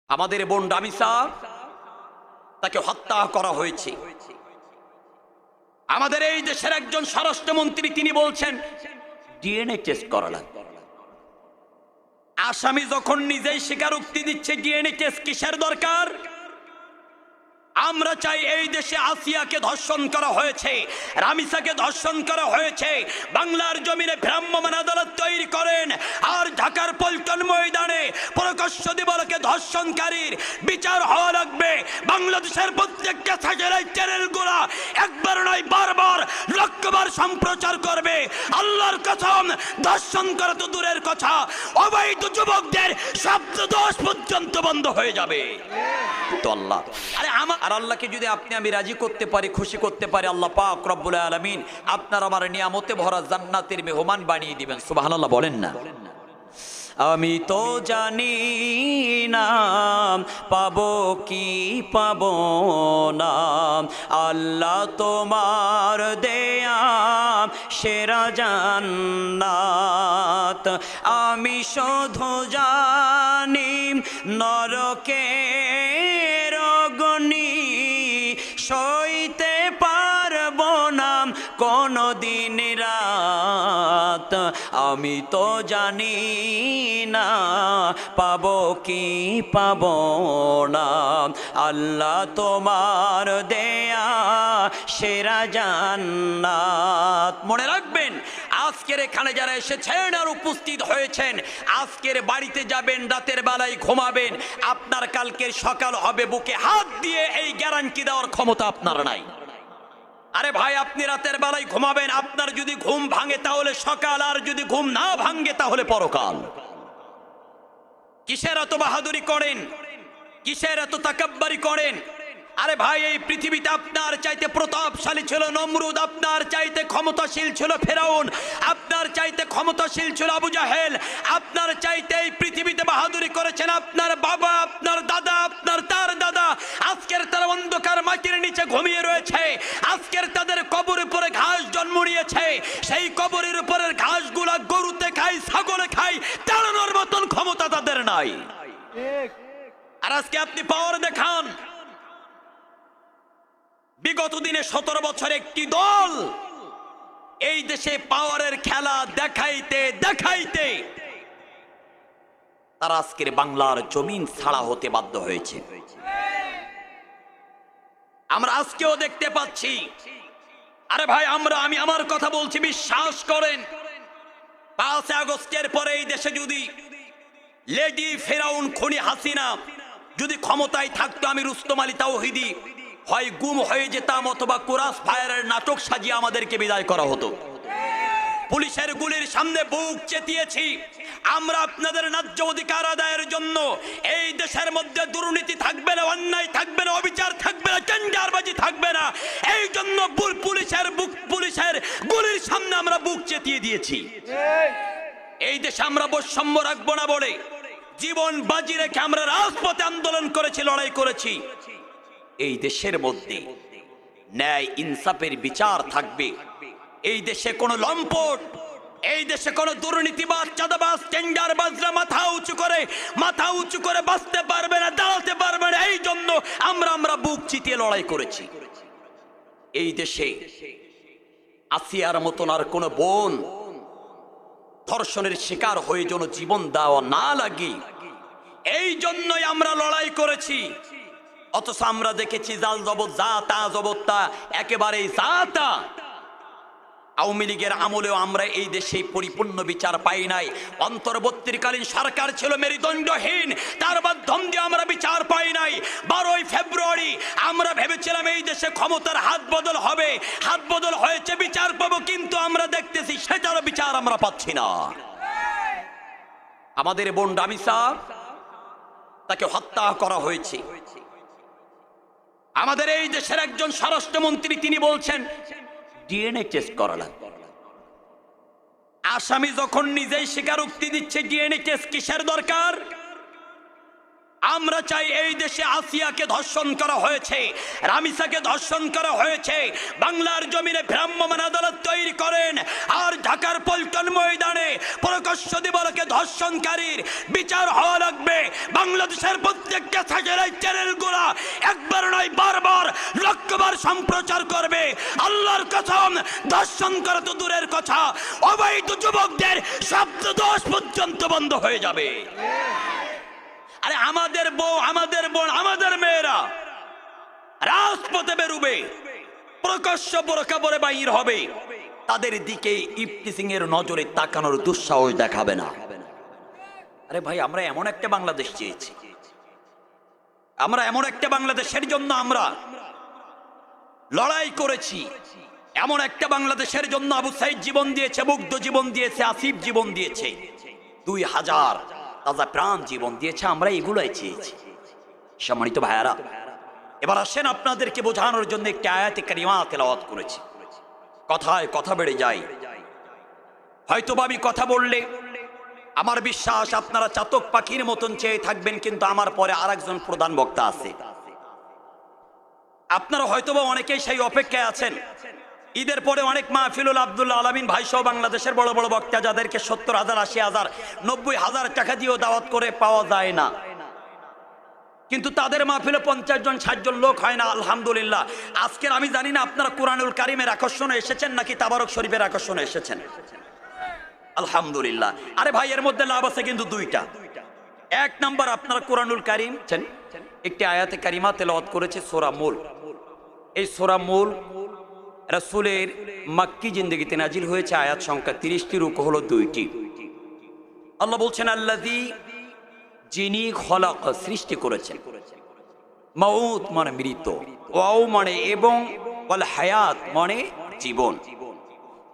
আমাদের বোন রামিসা তাকে হত্যা করা হয়েছে। আমাদের এই দেশের একজন স্বরাষ্ট্রমন্ত্রী তিনি বলছেন ডিএনএ টেস্ট করা লাগবে। আসামি যখন নিজেই স্বীকারোক্তি দিচ্ছে ডিএনএ টেস্ট কিসের দরকার? আমরা চাই এই দেশে আসিয়াকে ধর্ষণ করা হয়েছে, রামিসাকে ধর্ষণ করা হয়েছে, বাংলার জমিনে ভ্রাম্যমাণ আদালত তৈরি করেন আর ঢাকার পল্টন ময়দানে প্রকাশ্য দিবসকে ধর্ষণকারীর বিচার হওয়া লাগবে। বাংলাদেশের প্রত্যেকটা স্যাটেলাইট চ্যানেলগুলো একবার নয় বারবার লক্ষবার সম্প্রচার করবে। আল্লাহর কসম, ধর্ষণ করা তো দূরের কথা, অবৈধ যুবকদের শব্দ দোষ পর্যন্ত বন্ধ হয়ে যাবে। তো আল্লাহ আর আল্লাহকে যদি আপনি আমি রাজি করতে পারি, খুশি করতে পারি, আল্লাহ পাক রব্বুল আলামিন আপনার আমার নিয়ামতে ভরা জান্নাতের মেহমান বানিয়ে দিবেন। সুবহানাল্লাহ বলেন না? আমি তো জানি না পাবো কি পাবো না, আল্লাহ তোমার দেয়া সেরা জান্নাত। আমি শুধু জানি নরকের অগ্নি সইতে পারবো না কোনো দিন রাত। আমি তো জানি না পাবো কি পাবো না, আল্লাহ তোমার দেয়া সেরা জান্নাত। মনে রাখবেন, আজকের এখানে যারা এসেছেন আর উপস্থিত হয়েছেন, আজকের বাড়িতে যাবেন, রাতের বেলায় ঘুমাবেন, আপনার কালকের সকাল হবে বুকে হাত দিয়ে এই গ্যারান্টি দেওয়ার ক্ষমতা আপনার নাই। আরে ভাই, আপনি রাতের বেলায় ঘুমাবেন, আপনার যদি ঘুম ভাঙে তাহলে সকাল, আর যদি ঘুম না ভাঙে তাহলে পরকাল। কিসের এত বাহাদুরি করেন? কিসের এত তাকাব্বারি করেন? আরে ভাই, এই পৃথিবীতে আপনার চাইতে প্রতাপশালী ছিল নমরুদ, আপনার চাইতে ক্ষমতাশীল ছিল ফেরাউন, আপনার চাইতে ক্ষমতাশীল ছিল আবু জাহেল, আপনার চাইতে এই পৃথিবীতে বাহাদুরি করেছেন আপনার বাবা, আপনার দাদা, আপনার তার দাদা। আজকের তারা অন্ধকার মাটির নিচে ঘুমিয়ে রয়েছে, আজকের তাদের কবরের উপরে ঘাস জন্ম নিয়েছে, সেই কবরের উপরের ঘাসগুলা গরুতে খায়, ছাগলে খায়, তাড়ানোর মতন ক্ষমতা তাদের নাই। আর আজকে আপনি পাওয়ার দেখান। বিগত দিনে 17 বছর একটি দল এই দেশে পাওয়ারের খেলা দেখাইতে দেখাইতে তারা আজকের বাংলার জমিন ছাড়া হতে বাধ্য হয়েছে। আমরা আজকেও দেখতে পাচ্ছি। আরে ভাই, আমি আমার কথা বলছি, বিশ্বাস করেন, 5 আগস্টের পরে এই দেশে যদি লেডি ফেরাউন খুনি হাসিনা যদি ক্ষমতায় থাকতো, আমি রুস্তম আলী তাওহিদি হয় গুম হয়ে যেতাম অথবা কোরাস ফায়ারের নাটক সাজিয়ে আমাদেরকে বিদায় করা হতো। পুলিশের গুলির সামনে বুক চেতিয়েছি। আমরা আপনাদের ন্যায্য অধিকার আদায়ের জন্য এই দেশের মধ্যে দুর্নীতি থাকবে না, অন্যায় থাকবে না, অবিচার থাকবে না, টেন্ডারবাজি থাকবে না, এই জন্য পুলিশের গুলির সামনে আমরা বুক চেতিয়ে দিয়েছি। এই দেশে আমরা বৈষম্য রাখবো না বলে জীবন বাজি রেখে আমরা রাজপথে আন্দোলন করেছি, লড়াই করেছি। এই দেশের মধ্যে ন্যায় ইনসাফের বিচার থাকবে। এই দেশে কোনো লম্পট, এই দেশে কোনো দুর্নীতিবাজ, চাঁদাবাজ, টেন্ডারবাজরা মাথা উঁচু করে বাঁচতে পারবে না, দাঁড়াতে পারবে না। এই জন্য আমরা বুক চিতিয়ে লড়াই করেছি। এই দেশে আসিয়ার মতন আর কোনো বোন ধর্ষণের শিকার হয়ে যেন জীবন দেওয়া না লাগে, এই জন্যই আমরা লড়াই করেছি। অথচ আমরা দেখেছি জাল জবত, যা তা জবত তা, একেবারে যা তা। আওয়ামী লীগের আমলেও আমরা এই দেশে পরিপূর্ণ বিচার পাই নাই। অন্তর্বর্তীকালীন সরকার ছিল মেরুদণ্ডহীন, তার মাধ্যম দিয়ে আমরা বিচার পাই নাই। 12ই ফেব্রুয়ারি আমরা ভেবেছিলাম এই দেশে ক্ষমতার হাত বদল হবে, হাত বদল হয়েছে, বিচার পাবো, কিন্তু আমরা দেখতেছি সেটারও বিচার আমরা পাচ্ছি না। আমাদের বোন রামিসা তাকে হত্যা করা হয়েছে। আমাদের এই দেশের একজন স্বরাষ্ট্রমন্ত্রী তিনি বলছেন ডিএনএ টেস্ট করা লাগবে। আসামি যখন নিজেই স্বীকারোক্তি দিচ্ছে ডিএনএ টেস্ট কিসের দরকার? আমরা চাই এই দেশে আসিয়াকে ধর্ষণ করা হয়েছে, রামিসাকে ধর্ষণ করা হয়েছে, বাংলার জমিনে ভ্রাম্যমাণ আদালত তৈরি করেন আর ঢাকার পল্টন ময়দানে প্রকাশ্য দিবালোকে ধর্ষণকারীর বিচার হওয়া লাগবে। বাংলাদেশের প্রত্যেকটা স্যাটেলাইট চ্যানেলগুলো একবার নয় বারবার লক্ষবার সম্প্রচার করবে। আল্লাহর কসম, ধর্ষণ করা তো দূরের কথা, অবৈধ যুবকদের শব্দদোষ পর্যন্ত বন্ধ হয়ে যাবে। আরে আমাদের বউ, আমাদের বোন, আমাদের মেয়েরা রাজপথে বেরোবে, প্রকাশ্য বোরকা পরে বাইর হবে, তাদের দিকে ইফতিজিং এর নজরে তাকানোর দুঃসাহস দেখাবে না। আরে ভাই, আমরা এমন একটা বাংলাদেশ চেয়েছি, আমরা এমন একটা বাংলাদেশের জন্য আমরা লড়াই করেছি, এমন একটা বাংলাদেশের জন্য আবু সাইদ জীবন দিয়েছে, মুগ্ধ জীবন দিয়েছে, আসিফ জীবন দিয়েছে, 2000 তাজা প্রাণ জীবন দিয়েছে। আমরা এগুলোই চেয়েছি। সম্মানিত ভাইয়ারা, এবার আসেন আপনাদেরকে বোঝানোর জন্য একটি আয়াতে কারিমা তেলাওয়াত করেছি। কথায় কথা বেড়ে যায়, হয়তো আমি কথা বললে আমার বিশ্বাস আপনারা চাতক পাখির মতন চেয়ে থাকবেন, কিন্তু আমার পরে আরেকজন প্রধান বক্তা আছে, আপনারা হয়তোবা অনেকেই সেই অপেক্ষায় আছেন। ঈদের পরে অনেক মাহফিলুল আব্দুল্লাহ আলামিন ভাই সহ বাংলাদেশের বড় বড় বক্তা, যাদেরকে 70,000, 80,000, 90,000 টাকা দিয়েও দাওয়াত করে পাওয়া যায় না, কিন্তু তাদের মাহফিলে 50 জন 60 জন লোক হয় না। আলহামদুলিল্লাহ, আজকের আমি জানি না আপনারা কুরআনুল কারীমের আকর্ষণে এসেছেন নাকি তাবারক শরীফের আকর্ষণে এসেছেন। আলহামদুলিল্লাহ। আরে ভাই, এর মধ্যে লাভ আছে কিন্তু দুইটা। এক নাম্বার, আপনারা কুরআনুল কারীম একটি আয়াতে কারিমা তেলাওয়াত করেছে সূরা মুল। এই সূরা মুল রাসূলের মক্কি জিন্দেগিতে নাজিল হয়েছে। আয়াত সংখ্যা 30টি, রুকু হলো 2টি। আল্লাহ বলছেন, আল্লাযী, যিনি খলাক, সৃষ্টি করেছেন, মাউত মানে মৃত, ওয়াও মানে এবং, ওয়াল হায়াত মানে জীবন।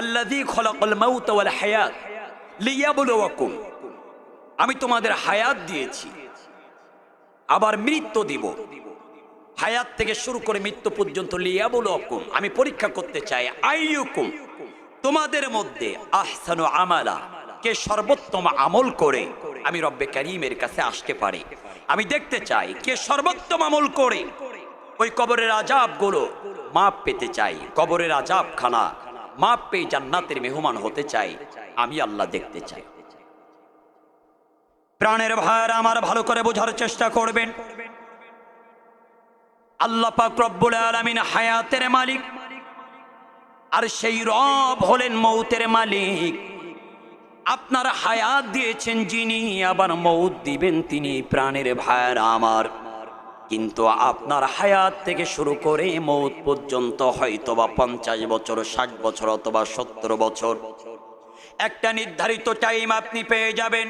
আল্লাযী খলাকাল মাউত ওয়াল হায়াত লিয়াবলুয়াকুম, আমি তোমাদের হায়াত দিয়েছি, আবার মৃত্যু দিব। হায়াত থেকে শুরু করে মৃত্যু পর্যন্ত, লিয়াবলুয়াকুম, আমি পরীক্ষা করতে চাই, আইয়ুকুম, তোমাদের মধ্যে, আহসানু আমালা, কে সর্বোত্তম আমল করে আমি রব্বে কারীমের কাছে আসতে পারি। আমি দেখতে চাই কে সর্বোত্তম আমল করে ওই কবরের আযাব গুলো মাপ পেতে চাই, কবরের আযাব খানা মাপ পেয়ে জান্নাতের মেহমান হতে চাই। আমি আল্লাহ দেখতে চাই। প্রাণের ভাইরা আমার, ভালো করে বোঝার চেষ্টা করবেন। আল্লাহ পাক রব্বুল আলামিন হায়াতের মালিক, আর সেই রব হলেন মৌতের মালিক। আপনার হায়াত দিয়েছেন যিনি, আবার মৌত দিবেন তিনি। প্রাণের ভাইরা আমার, কিন্তু আপনার হায়াত থেকে শুরু করে মৌত পর্যন্ত হয়তোবা 50 বছর, 60 বছর অথবা 70 বছর, একটা নির্ধারিত টাইম আপনি পেয়ে যাবেন।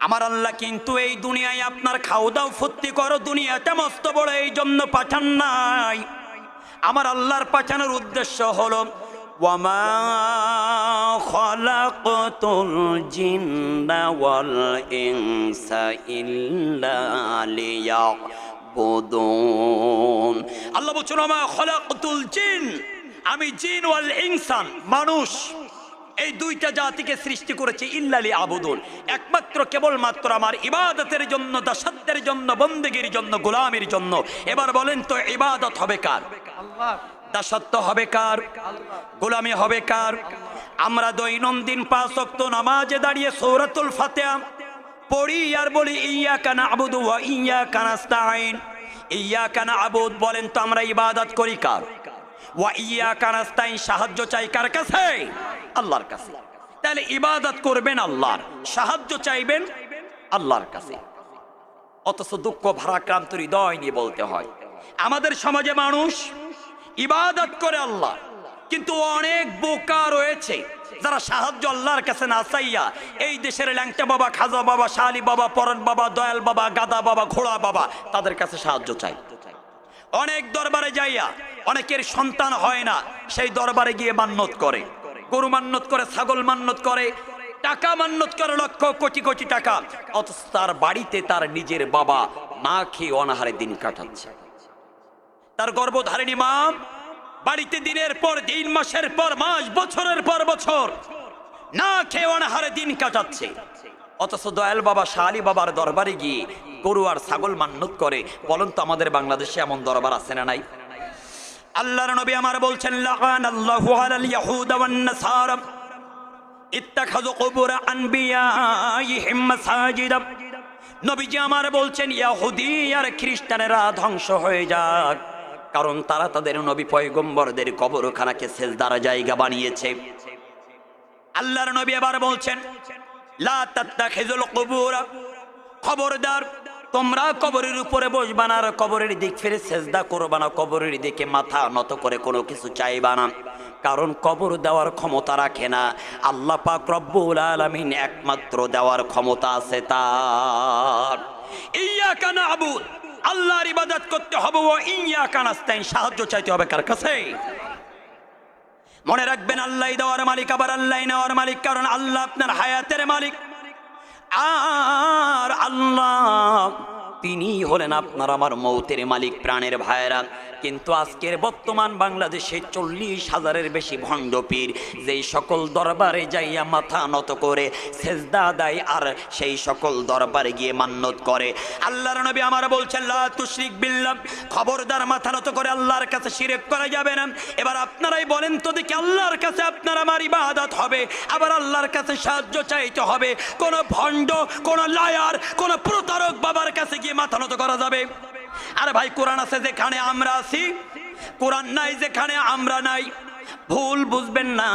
আমার আল্লাহ কিন্তু এই দুনিয়ায় আপনার খাও দাও ফুর্তি করো, দুনিয়াটা মস্ত বড় এই জন্য পাঠান নাই। আমার আল্লাহর পাঠানোর উদ্দেশ্য হলো, ওয়ামা খালাকতুল জিন্না ওয়াল ইনসা ইল্লা লিয়াবুদুন। আল্লাহ বলছেন, ওয়ামা খালাকতুল জিন, আমি জিন ওয়াল ইনসান, মানুষ, এই দুইটা জাতিকে সৃষ্টি করেছে ইল্লা লিয়াবুদুন, একমাত্র কেবলমাত্র আমার ইবাদতের জন্য, দাসত্বের জন্য, বন্দেগীর জন্য, গোলামির জন্য। এবার বলেন তো, ইবাদত হবে কার? আল্লাহ। দাসত্ব হবে কার? গোলামি হবে কার? আমরা দৈনন্দিন 5 ওয়াক্ত নামাজে দাঁড়িয়ে সূরাতুল ফাতিহা পড়ি আর বলি, ইয়্যাকা না'বুদু ওয়া ইয়্যাকা নাস্তাঈন। ইয়্যাকা না'বুদ, বলেন তো আমরা ইবাদত করি কার? ওয়া ইয়্যাকা নাস্তাঈন, সাহায্য চাই কার কাছে? আল্লাহর কাছে। তাহলে ইবাদত করবেন আল্লাহর, সাহায্য চাইবেন আল্লাহর কাছে। অথচ দুঃখ ভারাক্রান্ত হৃদয় নিয়ে বলতে হয়, আমাদের সমাজে মানুষ ইবাদত করে আল্লাহ, কিন্তু অনেক বোকা রয়েছে যারা সাহায্য আল্লাহর কাছে না চাইয়া এই দেশের ল্যাংটা বাবা, খাজা বাবা, শালি বাবা, পরাণ বাবা, দয়াল বাবা, গাদা বাবা, ঘোড়া বাবা, তাদের কাছে সাহায্য চাই। অনেক দরবারে যাইয়া অনেকের সন্তান হয় না, সেই দরবারে গিয়ে মান্নত করে, গরু মান্নত করে, ছাগল মান্নত করে, টাকা মান্নত করে, লক্ষ কোটি কোটি টাকা। অথচ তার বাড়িতে তার নিজের বাবা না খেয়ে অনাহারে দিন কাটাচ্ছে। তার গর্ভধারিণী মা বাড়িতে দিনের পর দিন, মাসের পর মাস, বছরের পর বছর না খেয়ে অনাহারে দিন কাটাচ্ছে। অথচ দয়াল বাবা শাহ আলী বাবার দরবারে গিয়ে গরু আর ছাগল মান্নত করে। বলুন তো আমাদের বাংলাদেশে এমন দরবার আছে না নাই? আল্লাহর নবী আমার বলছেন লাআনাল্লাহু আলাল ইয়াহুদা ওয়ান নাসারা ইত্তাখাযু কুবুর আনবিয়াইহিম মাসাজিদা। নবীজি আমার বলছেন ইহুদি আর খ্রিস্টানেরা ধ্বংস হয়ে যাক, কারণ তারা তাদের নবী পয়গম্বরদের কবরখানাকে সেজদার জায়গা বানিয়েছে। আল্লাহর নবী আবার বলছেন লা তাত্তাখিযুল কুবুর, খবরদার তোমরা কবরের উপরে বসবা না, আর কবরের দিক ফিরে সেজদা করবা না, কবরের দিকে মাথা নত করে কোনো কিছু চাইবা না, কারণ কবর দেওয়ার ক্ষমতা রাখে না আল্লাহ পাক রব্বুল আলামিন, একমাত্র দেওয়ার ক্ষমতা আছে তার। ইয়্যাকা না'বুদ, আল্লাহর ইবাদত করতে হবে, ও ইয়্যাকা নাস্তাইন, সাহায্য চাইতে হবে কার কাছে? মনে রাখবেন আল্লাহই দেওয়ার মালিক, আবার আল্লাহই নেওয়ার মালিক, কারণ আল্লাহ আপনার হায়াতের মালিক, আর আল্লাহ তিনি হলেন আপনার আমার মৌতের মালিক। প্রাণের ভাইরা, কিন্তু আজকের বর্তমান বাংলাদেশে 40,000-এর বেশি ভণ্ড পীর যেই সকল দরবারে যাইয়া মাথা নত করে সেজদা দেয় আর সেই সকল দরবারে গিয়ে মান্নত করে। আল্লাহর নবী আমার বলছেন লা তুশরিক বিল্লাহ, খবরদার মাথা নত করে আল্লাহর কাছে শিরক করা যাবে না। এবার আপনারাই বলেন তো দেখি, আল্লাহর কাছে আপনার আমার ইবাদত হবে, আবার আল্লাহর কাছে সাহায্য চাইতে হবে, কোন ভণ্ড, কোন লায়ার, কোন প্রতারক বাবার কাছে গিয়ে মাথা নত করা যাবে? আরে ভাই, কোরআন আছে যেখানে আমরা আছি, কোরআন নাই যেখানে আমরা নাই। ভুল বুঝবেন না,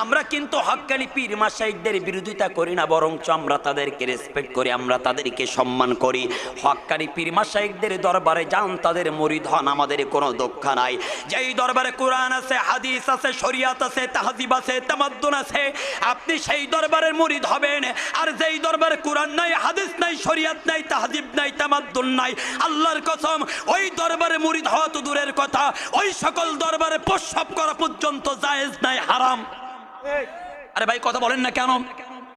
আমরা কিন্তু হক্কানি পীর মাশায়েখদের বিরোধিতা করি না, বরঞ্চ আমরা তাদেরকে রেসপেক্ট করি, আমরা তাদেরকে সম্মান করি। হক্কানি পীর মাশায়েখদের দরবারে যান, তাদের মুরিদ হন, আমাদের কোনো দুঃখ নাই। যেই দরবারে কোরআন আছে, হাদিস আছে, শরিয়াত আছে, তাহজিব আছে, তামাদ্দুন আছে, আপনি সেই দরবারের মুরিদ হবেন। আর যেই দরবারে কোরআন নাই, হাদিস নাই, শরিয়াত নাই, তাহজিব নাই, তামাদ্দুন নাই, আল্লাহর কসম ওই দরবারে মুরিদ হওয়া তো দূরের কথা, ওই সকল দরবারে প্রস্রাব করা পর্যন্ত জায়েজ নাই, হারাম। আরে ভাই কথা বলেন না কেন?